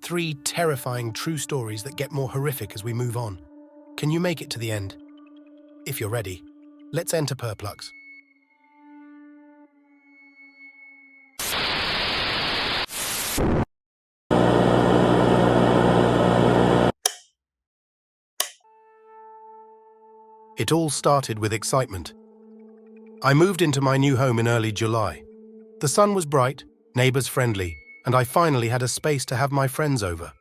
3 terrifying true stories that get more horrific as we move on. Can you make it to the end? If you're ready, let's enter Perplux. It all started with excitement. I moved into my new home in early July. The sun was bright, neighbors friendly, and I finally had a space to have my friends over.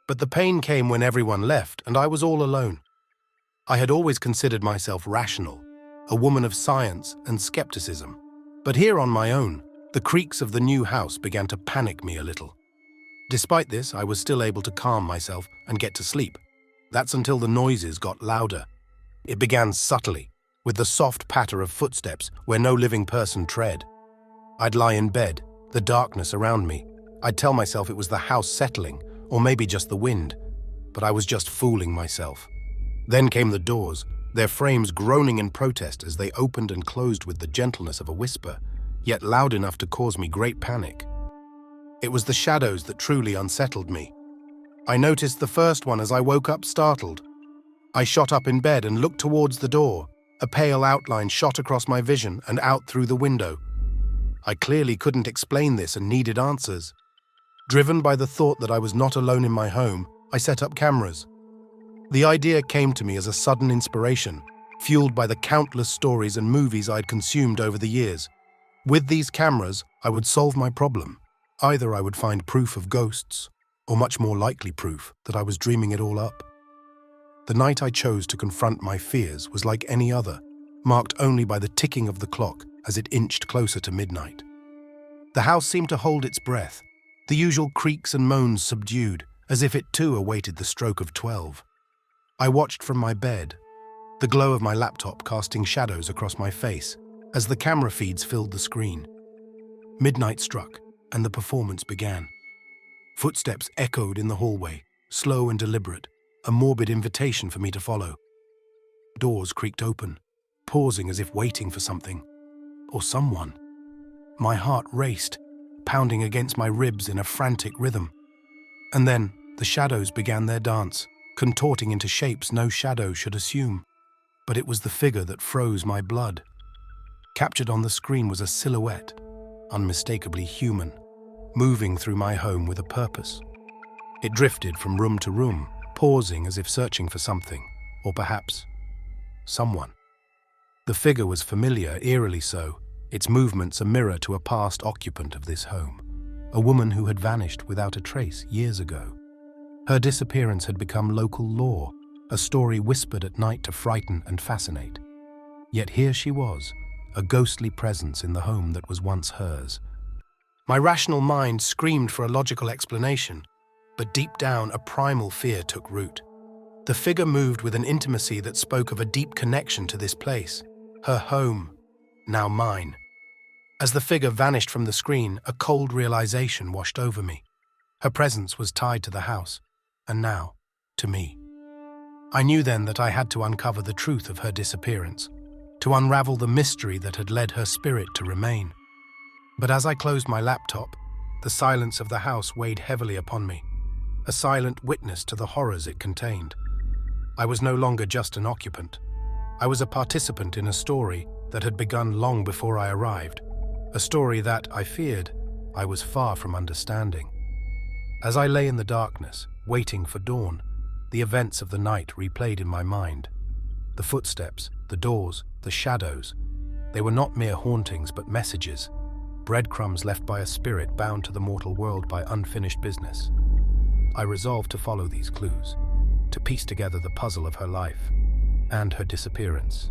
But the pain came when everyone left and I was all alone. I had always considered myself rational, a woman of science and skepticism. But here on my own, the creaks of the new house began to panic me a little. Despite this, I was still able to calm myself and get to sleep. That's until the noises got louder. It began subtly, with the soft patter of footsteps where no living person tread. I'd lie in bed, the darkness around me. I'd tell myself it was the house settling, or maybe just the wind, but I was just fooling myself. Then came the doors, their frames groaning in protest as they opened and closed with the gentleness of a whisper, yet loud enough to cause me great panic. It was the shadows that truly unsettled me. I noticed the first one as I woke up startled. I shot up in bed and looked towards the door. A pale outline shot across my vision and out through the window. I clearly couldn't explain this and needed answers. Driven by the thought that I was not alone in my home, I set up cameras. The idea came to me as a sudden inspiration, fueled by the countless stories and movies I'd consumed over the years. With these cameras, I would solve my problem. Either I would find proof of ghosts, or much more likely proof that I was dreaming it all up. The night I chose to confront my fears was like any other, marked only by the ticking of the clock as it inched closer to midnight. The house seemed to hold its breath, the usual creaks and moans subdued, as if it too awaited the stroke of 12. I watched from my bed, the glow of my laptop casting shadows across my face as the camera feeds filled the screen. Midnight struck, and the performance began. Footsteps echoed in the hallway, slow and deliberate, a morbid invitation for me to follow. Doors creaked open, pausing as if waiting for something, or someone. My heart raced, pounding against my ribs in a frantic rhythm. And then the shadows began their dance, contorting into shapes no shadow should assume. But it was the figure that froze my blood. Captured on the screen was a silhouette, unmistakably human, moving through my home with a purpose. It drifted from room to room, pausing as if searching for something, or perhaps someone. The figure was familiar, eerily so, its movements a mirror to a past occupant of this home, a woman who had vanished without a trace years ago. Her disappearance had become local lore, a story whispered at night to frighten and fascinate. Yet here she was, a ghostly presence in the home that was once hers. My rational mind screamed for a logical explanation, but deep down a primal fear took root. The figure moved with an intimacy that spoke of a deep connection to this place, her home, now mine. As the figure vanished from the screen, a cold realization washed over me. Her presence was tied to the house, and now, to me. I knew then that I had to uncover the truth of her disappearance, to unravel the mystery that had led her spirit to remain. But as I closed my laptop, the silence of the house weighed heavily upon me, a silent witness to the horrors it contained. I was no longer just an occupant. I was a participant in a story that had begun long before I arrived, a story that, I feared, I was far from understanding. As I lay in the darkness, waiting for dawn, the events of the night replayed in my mind. The footsteps, the doors, the shadows. They were not mere hauntings but messages, breadcrumbs left by a spirit bound to the mortal world by unfinished business. I resolved to follow these clues, to piece together the puzzle of her life and her disappearance.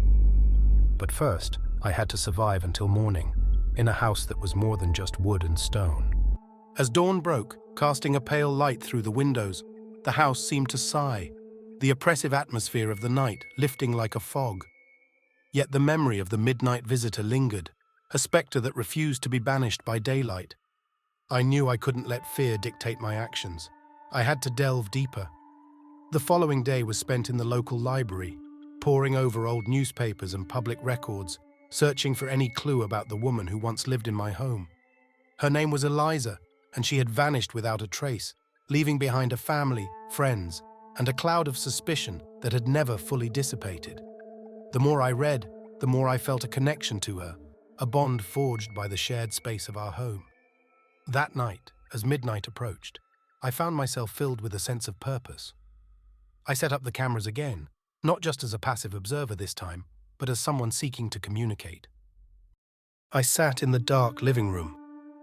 But first, I had to survive until morning, in a house that was more than just wood and stone. As dawn broke, casting a pale light through the windows, the house seemed to sigh, the oppressive atmosphere of the night lifting like a fog. Yet the memory of the midnight visitor lingered, a spectre that refused to be banished by daylight. I knew I couldn't let fear dictate my actions. I had to delve deeper. The following day was spent in the local library, poring over old newspapers and public records, searching for any clue about the woman who once lived in my home. Her name was Eliza, and she had vanished without a trace, leaving behind a family, friends, and a cloud of suspicion that had never fully dissipated. The more I read, the more I felt a connection to her, a bond forged by the shared space of our home. That night, as midnight approached, I found myself filled with a sense of purpose. I set up the cameras again, not just as a passive observer this time, but as someone seeking to communicate. I sat in the dark living room,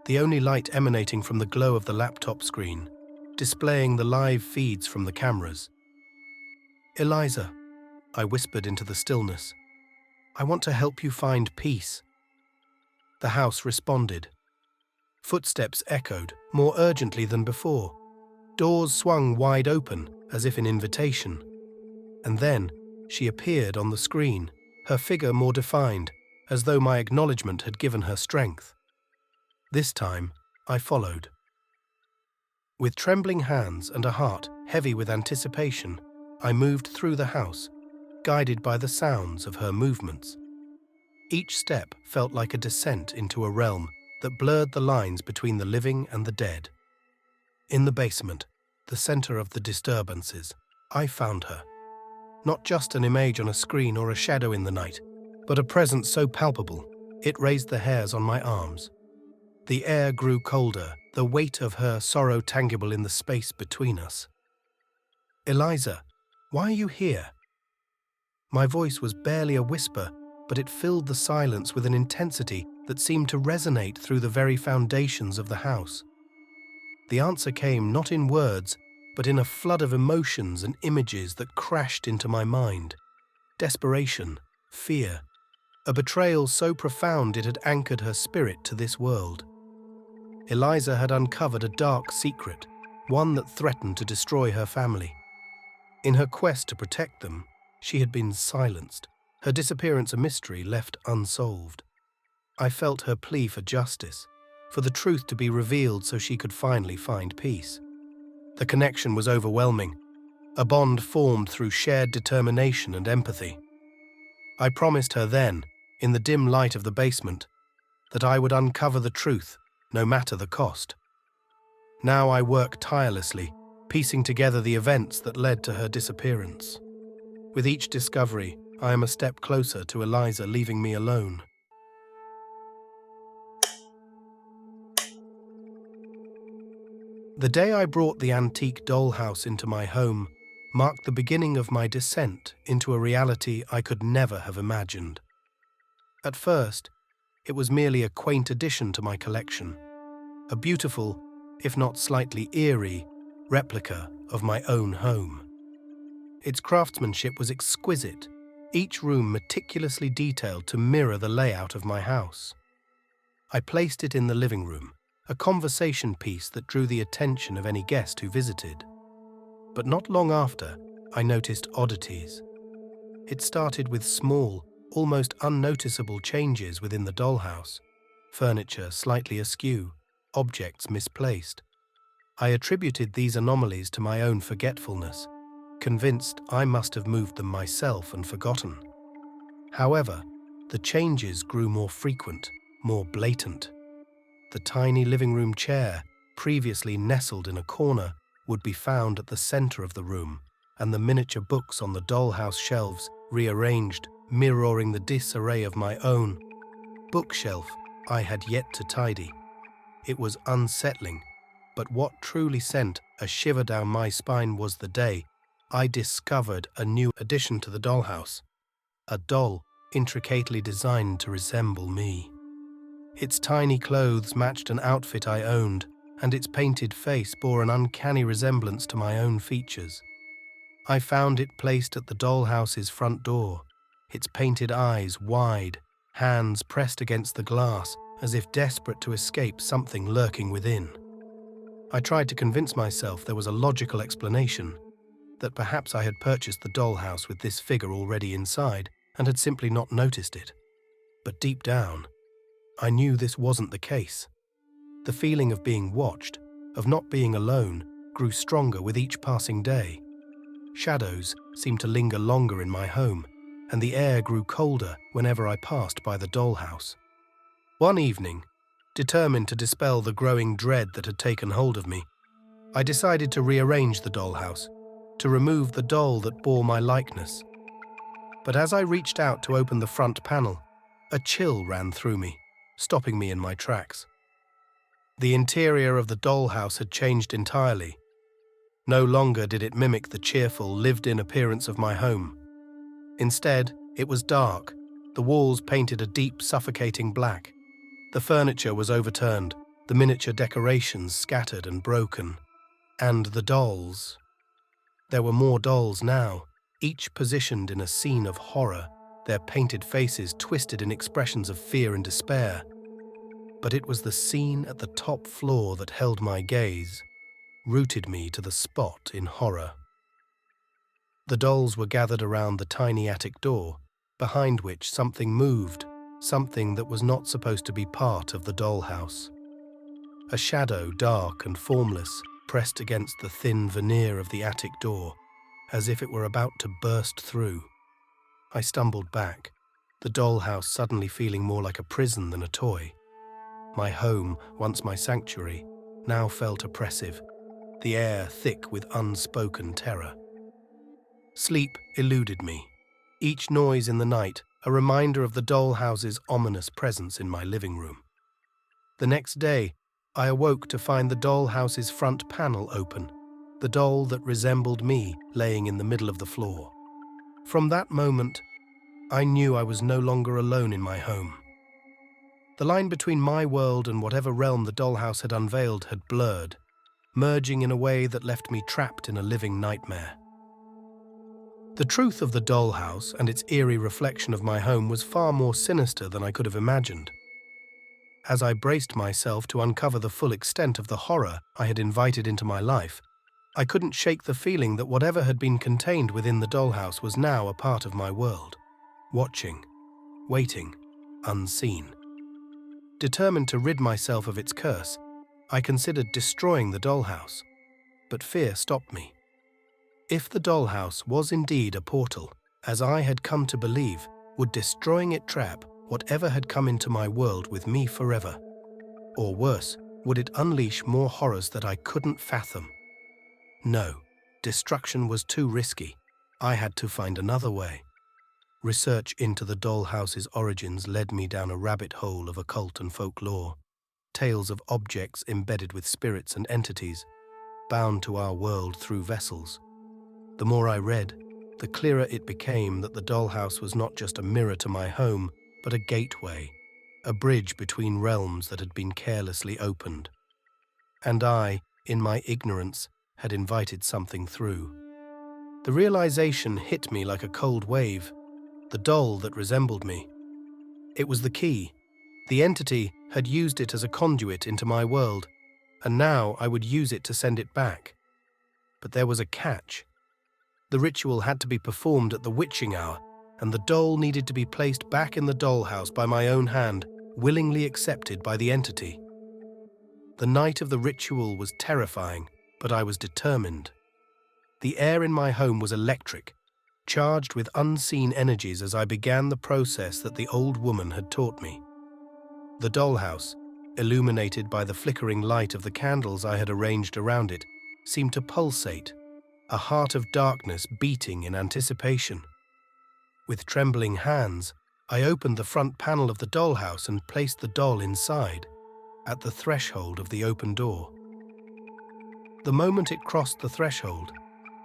the only light emanating from the glow of the laptop screen, displaying the live feeds from the cameras. "Eliza," I whispered into the stillness, "I want to help you find peace." The house responded. Footsteps echoed, more urgently than before. Doors swung wide open, as if in invitation. And then, she appeared on the screen, her figure more defined, as though my acknowledgement had given her strength. This time, I followed. With trembling hands and a heart heavy with anticipation, I moved through the house, guided by the sounds of her movements. Each step felt like a descent into a realm that blurred the lines between the living and the dead. In the basement, the center of the disturbances, I found her. Not just an image on a screen or a shadow in the night, but a presence so palpable, it raised the hairs on my arms. The air grew colder, the weight of her sorrow tangible in the space between us. "Eliza, why are you here?" My voice was barely a whisper, but it filled the silence with an intensity that seemed to resonate through the very foundations of the house. The answer came not in words, but in a flood of emotions and images that crashed into my mind. Desperation, fear, a betrayal so profound it had anchored her spirit to this world. Eliza had uncovered a dark secret, one that threatened to destroy her family. In her quest to protect them, she had been silenced, her disappearance a mystery left unsolved. I felt her plea for justice, for the truth to be revealed so she could finally find peace. The connection was overwhelming, a bond formed through shared determination and empathy. I promised her then, in the dim light of the basement, that I would uncover the truth, no matter the cost. Now I work tirelessly, piecing together the events that led to her disappearance. With each discovery, I am a step closer to Eliza leaving me alone. The day I brought the antique dollhouse into my home marked the beginning of my descent into a reality I could never have imagined. At first, it was merely a quaint addition to my collection, a beautiful, if not slightly eerie, replica of my own home. Its craftsmanship was exquisite, each room meticulously detailed to mirror the layout of my house. I placed it in the living room, a conversation piece that drew the attention of any guest who visited. But not long after, I noticed oddities. It started with small, almost unnoticeable changes within the dollhouse, furniture slightly askew, objects misplaced. I attributed these anomalies to my own forgetfulness, convinced I must have moved them myself and forgotten. However, the changes grew more frequent, more blatant. The tiny living room chair, previously nestled in a corner, would be found at the center of the room, and the miniature books on the dollhouse shelves rearranged, mirroring the disarray of my own bookshelf I had yet to tidy. It was unsettling, but what truly sent a shiver down my spine was the day I discovered a new addition to the dollhouse, a doll intricately designed to resemble me. Its tiny clothes matched an outfit I owned, and its painted face bore an uncanny resemblance to my own features. I found it placed at the dollhouse's front door, its painted eyes wide, hands pressed against the glass as if desperate to escape something lurking within. I tried to convince myself there was a logical explanation, that perhaps I had purchased the dollhouse with this figure already inside and had simply not noticed it. But deep down, I knew this wasn't the case. The feeling of being watched, of not being alone, grew stronger with each passing day. Shadows seemed to linger longer in my home, and the air grew colder whenever I passed by the dollhouse. One evening, determined to dispel the growing dread that had taken hold of me, I decided to rearrange the dollhouse, to remove the doll that bore my likeness. But as I reached out to open the front panel, a chill ran through me, stopping me in my tracks. The interior of the dollhouse had changed entirely. No longer did it mimic the cheerful, lived-in appearance of my home. Instead, it was dark, the walls painted a deep, suffocating black. The furniture was overturned, the miniature decorations scattered and broken. And the dolls. There were more dolls now, each positioned in a scene of horror, their painted faces twisted in expressions of fear and despair. But it was the scene at the top floor that held my gaze, rooted me to the spot in horror. The dolls were gathered around the tiny attic door, behind which something moved, something that was not supposed to be part of the dollhouse. A shadow, dark and formless, pressed against the thin veneer of the attic door, as if it were about to burst through. I stumbled back, the dollhouse suddenly feeling more like a prison than a toy. My home, once my sanctuary, now felt oppressive, the air thick with unspoken terror. Sleep eluded me, each noise in the night a reminder of the dollhouse's ominous presence in my living room. The next day, I awoke to find the dollhouse's front panel open, the doll that resembled me laying in the middle of the floor. From that moment, I knew I was no longer alone in my home. The line between my world and whatever realm the dollhouse had unveiled had blurred, merging in a way that left me trapped in a living nightmare. The truth of the dollhouse and its eerie reflection of my home was far more sinister than I could have imagined. As I braced myself to uncover the full extent of the horror I had invited into my life, I couldn't shake the feeling that whatever had been contained within the dollhouse was now a part of my world, watching, waiting, unseen. Determined to rid myself of its curse, I considered destroying the dollhouse, but fear stopped me. If the dollhouse was indeed a portal, as I had come to believe, would destroying it trap whatever had come into my world with me forever? Or worse, would it unleash more horrors that I couldn't fathom? No, destruction was too risky. I had to find another way. Research into the dollhouse's origins led me down a rabbit hole of occult and folklore, tales of objects embedded with spirits and entities, bound to our world through vessels. The more I read, the clearer it became that the dollhouse was not just a mirror to my home, but a gateway, a bridge between realms that had been carelessly opened. And I, in my ignorance, had invited something through. The realization hit me like a cold wave, the doll that resembled me. It was the key. The entity had used it as a conduit into my world, and now I would use it to send it back. But there was a catch. The ritual had to be performed at the witching hour, and the doll needed to be placed back in the dollhouse by my own hand, willingly accepted by the entity. The night of the ritual was terrifying, but I was determined. The air in my home was electric, charged with unseen energies as I began the process that the old woman had taught me. The dollhouse, illuminated by the flickering light of the candles I had arranged around it, seemed to pulsate, a heart of darkness beating in anticipation. With trembling hands, I opened the front panel of the dollhouse and placed the doll inside, at the threshold of the open door. The moment it crossed the threshold,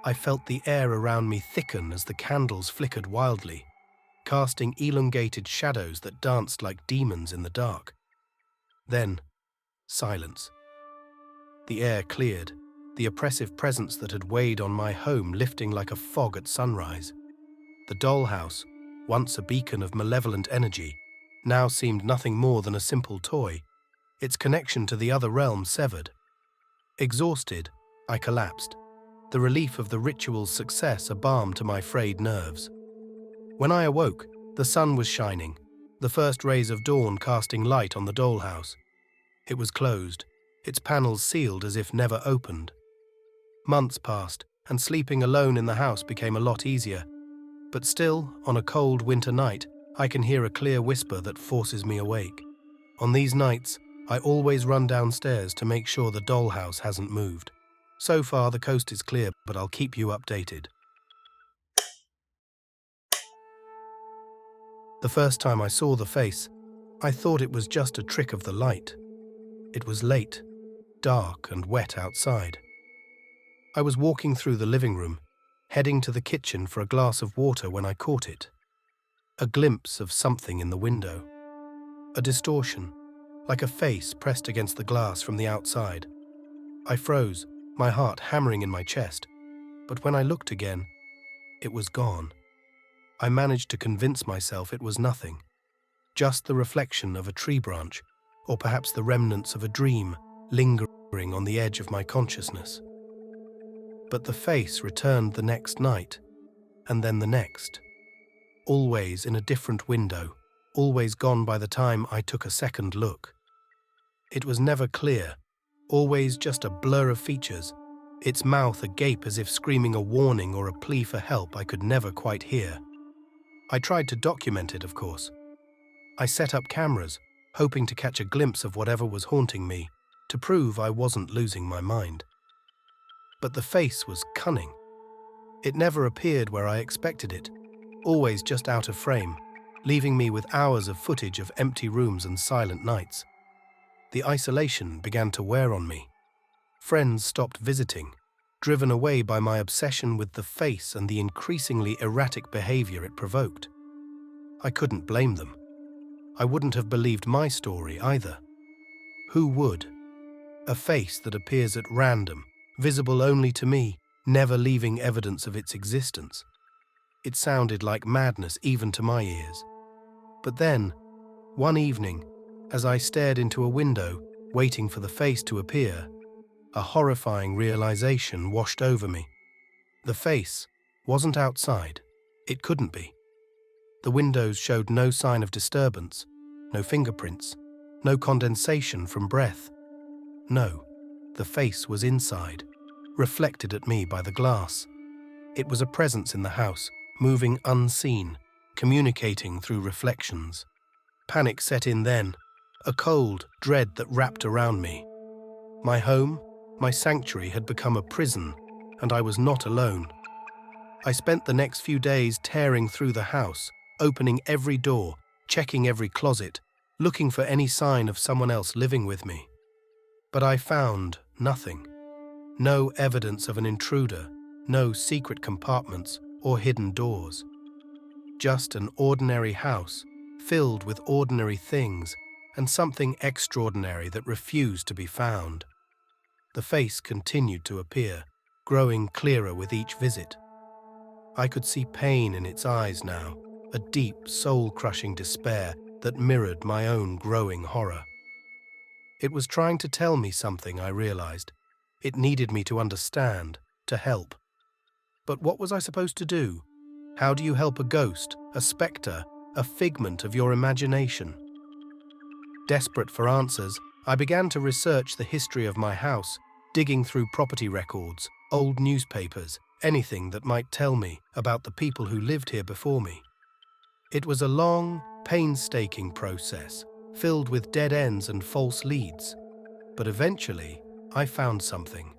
I felt the air around me thicken as the candles flickered wildly, casting elongated shadows that danced like demons in the dark. Then, silence. The air cleared, the oppressive presence that had weighed on my home lifting like a fog at sunrise. The dollhouse, once a beacon of malevolent energy, now seemed nothing more than a simple toy, its connection to the other realm severed. Exhausted, I collapsed, the relief of the ritual's success a balm to my frayed nerves. When I awoke, the sun was shining, the first rays of dawn casting light on the dollhouse. It was closed, its panels sealed as if never opened. Months passed, and sleeping alone in the house became a lot easier. But still, on a cold winter night, I can hear a clear whisper that forces me awake. On these nights, I always run downstairs to make sure the dollhouse hasn't moved. So far, the coast is clear, but I'll keep you updated. The first time I saw the face, I thought it was just a trick of the light. It was late, dark and wet outside. I was walking through the living room, heading to the kitchen for a glass of water when I caught it. A glimpse of something in the window. A distortion, like a face pressed against the glass from the outside. I froze, my heart hammering in my chest, but when I looked again, it was gone. I managed to convince myself it was nothing, just the reflection of a tree branch, or perhaps the remnants of a dream lingering on the edge of my consciousness. But the face returned the next night, and then the next. Always in a different window, always gone by the time I took a second look. It was never clear, always just a blur of features, its mouth agape as if screaming a warning or a plea for help I could never quite hear. I tried to document it, of course. I set up cameras, hoping to catch a glimpse of whatever was haunting me, to prove I wasn't losing my mind. But the face was cunning. It never appeared where I expected it, always just out of frame, leaving me with hours of footage of empty rooms and silent nights. The isolation began to wear on me. Friends stopped visiting, driven away by my obsession with the face and the increasingly erratic behavior it provoked. I couldn't blame them. I wouldn't have believed my story either. Who would? A face that appears at random, visible only to me, never leaving evidence of its existence. It sounded like madness even to my ears. But then, one evening, as I stared into a window, waiting for the face to appear, a horrifying realization washed over me. The face wasn't outside. It couldn't be. The windows showed no sign of disturbance, no fingerprints, no condensation from breath. No, the face was inside, reflected at me by the glass. It was a presence in the house, moving unseen, communicating through reflections. Panic set in then, a cold dread that wrapped around me. My home, my sanctuary had become a prison, and I was not alone. I spent the next few days tearing through the house, opening every door, checking every closet, looking for any sign of someone else living with me. But I found nothing. No evidence of an intruder, no secret compartments or hidden doors. Just an ordinary house, filled with ordinary things, and something extraordinary that refused to be found. The face continued to appear, growing clearer with each visit. I could see pain in its eyes now, a deep, soul-crushing despair that mirrored my own growing horror. It was trying to tell me something, I realized. It needed me to understand, to help. But what was I supposed to do? How do you help a ghost, a spectre, a figment of your imagination? Desperate for answers, I began to research the history of my house, digging through property records, old newspapers, anything that might tell me about the people who lived here before me. It was a long, painstaking process, filled with dead ends and false leads. But eventually, I found something.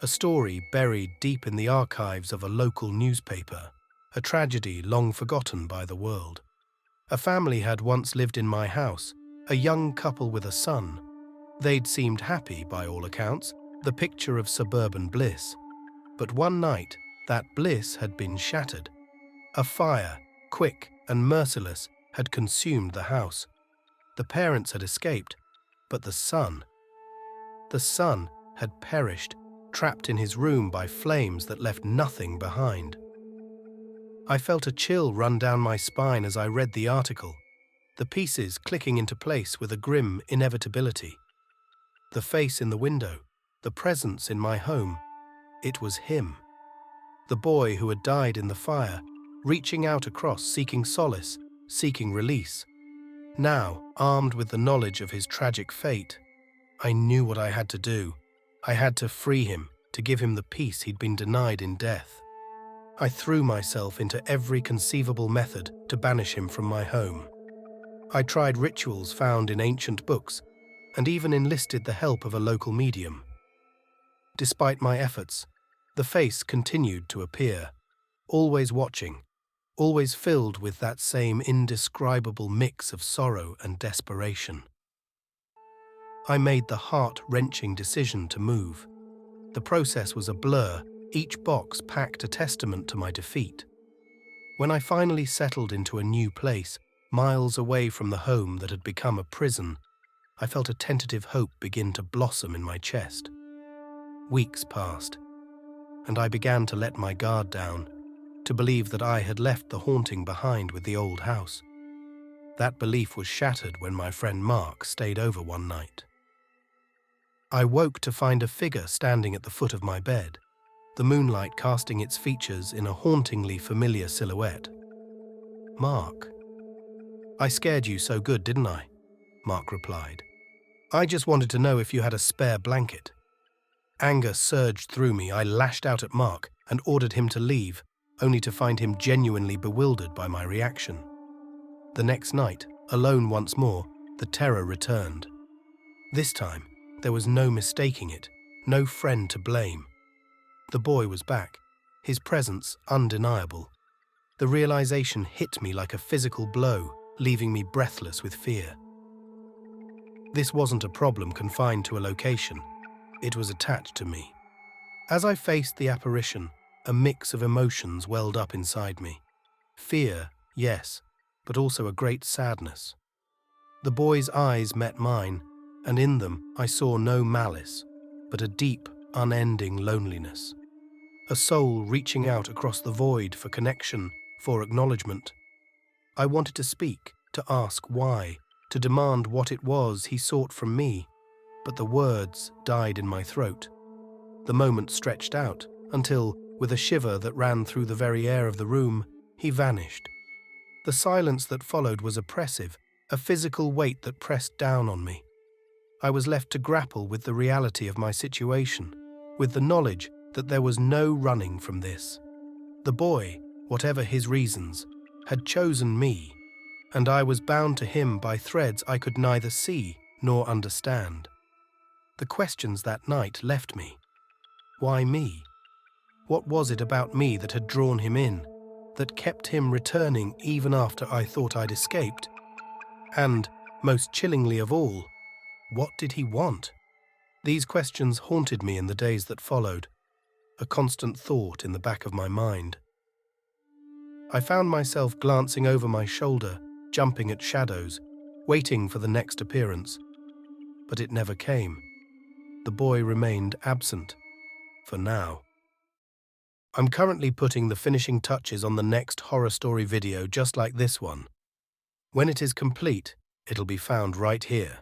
A story buried deep in the archives of a local newspaper, a tragedy long forgotten by the world. A family had once lived in my house, a young couple with a son. They'd seemed happy by all accounts, the picture of suburban bliss. But one night, that bliss had been shattered. A fire, quick and merciless, had consumed the house. The parents had escaped, but the son had perished, trapped in his room by flames that left nothing behind. I felt a chill run down my spine as I read the article, the pieces clicking into place with a grim inevitability. The face in the window, the presence in my home, it was him. The boy who had died in the fire, reaching out across, seeking solace, seeking release. Now, armed with the knowledge of his tragic fate, I knew what I had to do. I had to free him, to give him the peace he'd been denied in death. I threw myself into every conceivable method to banish him from my home. I tried rituals found in ancient books, and even enlisted the help of a local medium. Despite my efforts, the face continued to appear, always watching, always filled with that same indescribable mix of sorrow and desperation. I made the heart-wrenching decision to move. The process was a blur, each box packed a testament to my defeat. When I finally settled into a new place, miles away from the home that had become a prison, I felt a tentative hope begin to blossom in my chest. Weeks passed, and I began to let my guard down, to believe that I had left the haunting behind with the old house. That belief was shattered when my friend Mark stayed over one night. I woke to find a figure standing at the foot of my bed, the moonlight casting its features in a hauntingly familiar silhouette. "Mark, I scared you so good, didn't I?" Mark replied. "I just wanted to know if you had a spare blanket." Anger surged through me. I lashed out at Mark and ordered him to leave, only to find him genuinely bewildered by my reaction. The next night, alone once more, the terror returned. This time, there was no mistaking it, no friend to blame. The boy was back, his presence undeniable. The realization hit me like a physical blow, leaving me breathless with fear. This wasn't a problem confined to a location. It was attached to me. As I faced the apparition, a mix of emotions welled up inside me. Fear, yes, but also a great sadness. The boy's eyes met mine, and in them I saw no malice, but a deep, unending loneliness. A soul reaching out across the void for connection, for acknowledgement. I wanted to speak, to ask why, to demand what it was he sought from me, but the words died in my throat. The moment stretched out until, with a shiver that ran through the very air of the room, he vanished. The silence that followed was oppressive, a physical weight that pressed down on me. I was left to grapple with the reality of my situation, with the knowledge that there was no running from this. The boy, whatever his reasons, had chosen me, and I was bound to him by threads I could neither see nor understand. The questions that night left me. Why me? What was it about me that had drawn him in, that kept him returning even after I thought I'd escaped? And, most chillingly of all, what did he want? These questions haunted me in the days that followed, a constant thought in the back of my mind. I found myself glancing over my shoulder, jumping at shadows, waiting for the next appearance. But it never came. The boy remained absent, for now. I'm currently putting the finishing touches on the next horror story video just like this one. When it is complete, it'll be found right here.